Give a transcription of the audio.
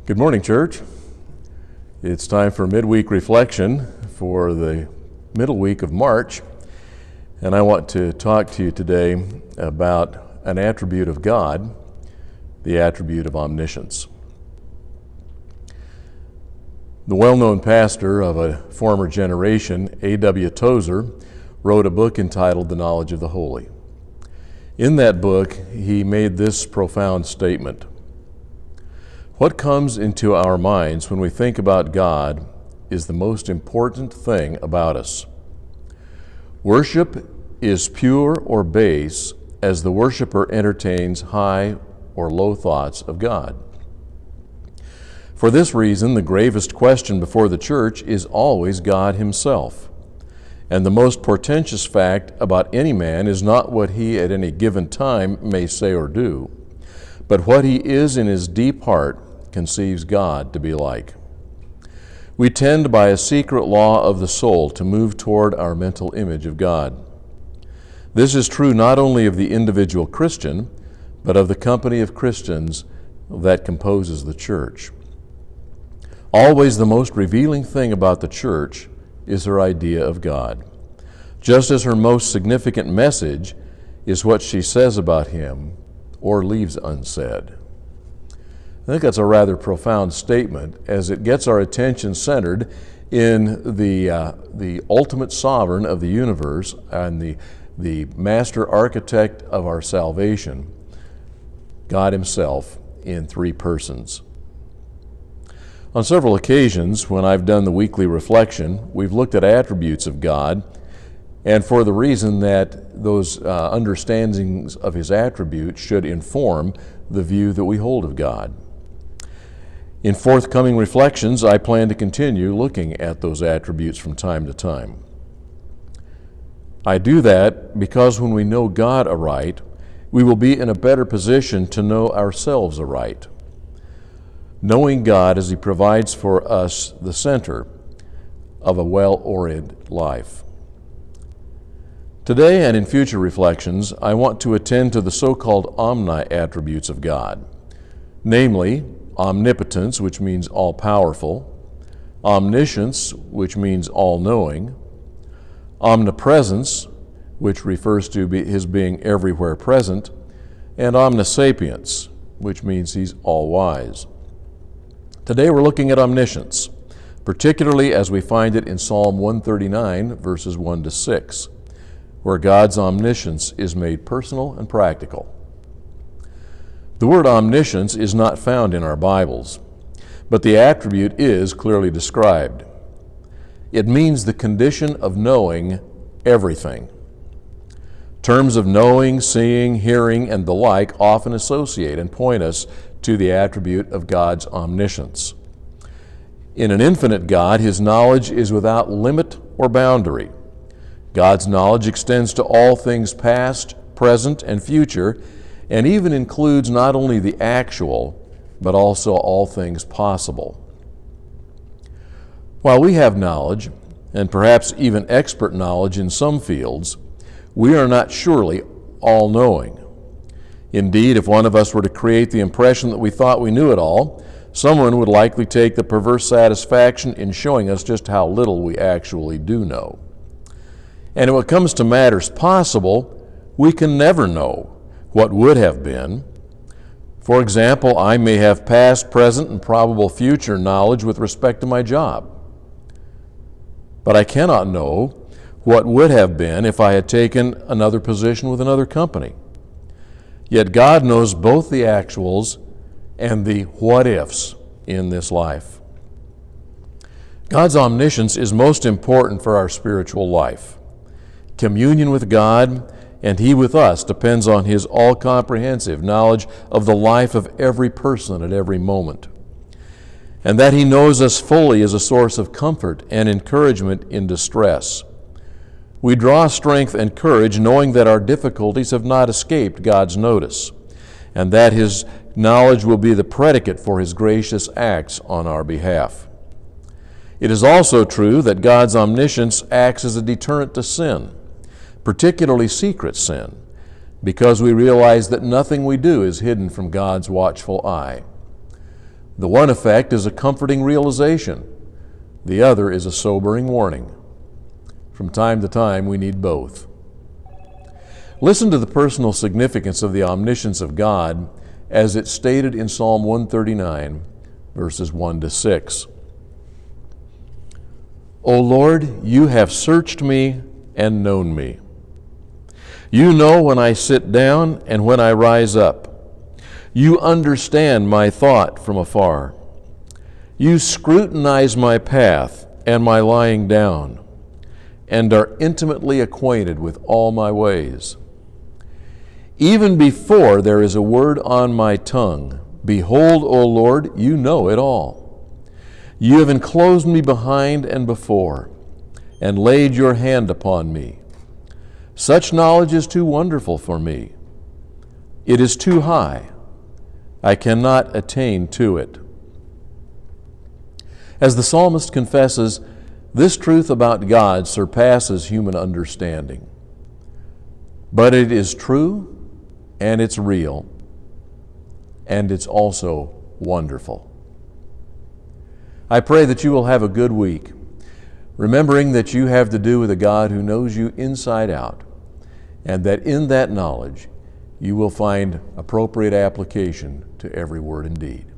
Good morning, church. It's time for midweek reflection for the middle week of March, and I want to talk to you today about an attribute of God, the attribute of omniscience. The well-known pastor of a former generation, A.W. Tozer, wrote a book entitled The Knowledge of the Holy. In that book, he made this profound statement: what comes into our minds when we think about God is the most important thing about us. Worship is pure or base as the worshiper entertains high or low thoughts of God. For this reason, the gravest question before the church is always God Himself. And the most portentous fact about any man is not what he at any given time may say or do, but what he is in his deep heart conceives God to be like. We tend by a secret law of the soul to move toward our mental image of God. This is true not only of the individual Christian, but of the company of Christians that composes the church. Always the most revealing thing about the church is her idea of God, just as her most significant message is what she says about Him or leaves unsaid. I think that's a rather profound statement, as it gets our attention centered in the ultimate sovereign of the universe and the master architect of our salvation, God Himself in three persons. On several occasions, when I've done the weekly reflection, we've looked at attributes of God, and for the reason that those understandings of His attributes should inform the view that we hold of God. In forthcoming reflections, I plan to continue looking at those attributes from time to time. I do that because when we know God aright, we will be in a better position to know ourselves aright. Knowing God as He provides for us the center of a well-oriented life. Today and in future reflections, I want to attend to the so-called omni-attributes of God, namely, omnipotence, which means all-powerful, omniscience, which means all-knowing, omnipresence, which refers to His being everywhere present, and omnisapience, which means He's all-wise. Today we're looking at omniscience, particularly as we find it in Psalm 139, verses 1 to 6, where God's omniscience is made personal and practical. The word omniscience is not found in our Bibles, but the attribute is clearly described. It means the condition of knowing everything. Terms of knowing, seeing, hearing, and the like often associate and point us to the attribute of God's omniscience. In an infinite God, His knowledge is without limit or boundary. God's knowledge extends to all things past, present, and future, and even includes not only the actual, but also all things possible. While we have knowledge, and perhaps even expert knowledge in some fields, we are not surely all-knowing. Indeed, if one of us were to create the impression that we thought we knew it all, someone would likely take the perverse satisfaction in showing us just how little we actually do know. And when it comes to matters possible, we can never know what would have been. For example, I may have past, present, and probable future knowledge with respect to my job. But I cannot know what would have been if I had taken another position with another company. Yet God knows both the actuals and the what-ifs in this life. God's omniscience is most important for our spiritual life. Communion with God and He with us depends on His all-comprehensive knowledge of the life of every person at every moment. And that He knows us fully is a source of comfort and encouragement in distress. We draw strength and courage knowing that our difficulties have not escaped God's notice, and that His knowledge will be the predicate for His gracious acts on our behalf. It is also true that God's omniscience acts as a deterrent to sin, particularly secret sin, because we realize that nothing we do is hidden from God's watchful eye. The one effect is a comforting realization. The other is a sobering warning. From time to time, we need both. Listen to the personal significance of the omniscience of God as it's stated in Psalm 139, verses 1 to 6. O Lord, you have searched me and known me. You know when I sit down and when I rise up. You understand my thought from afar. You scrutinize my path and my lying down, and are intimately acquainted with all my ways. Even before there is a word on my tongue, behold, O Lord, you know it all. You have enclosed me behind and before, and laid your hand upon me. Such knowledge is too wonderful for me. It is too high. I cannot attain to it. As the psalmist confesses, this truth about God surpasses human understanding. But it is true, and it's real, and it's also wonderful. I pray that you will have a good week, remembering that you have to do with a God who knows you inside out, and that in that knowledge you will find appropriate application to every word and deed.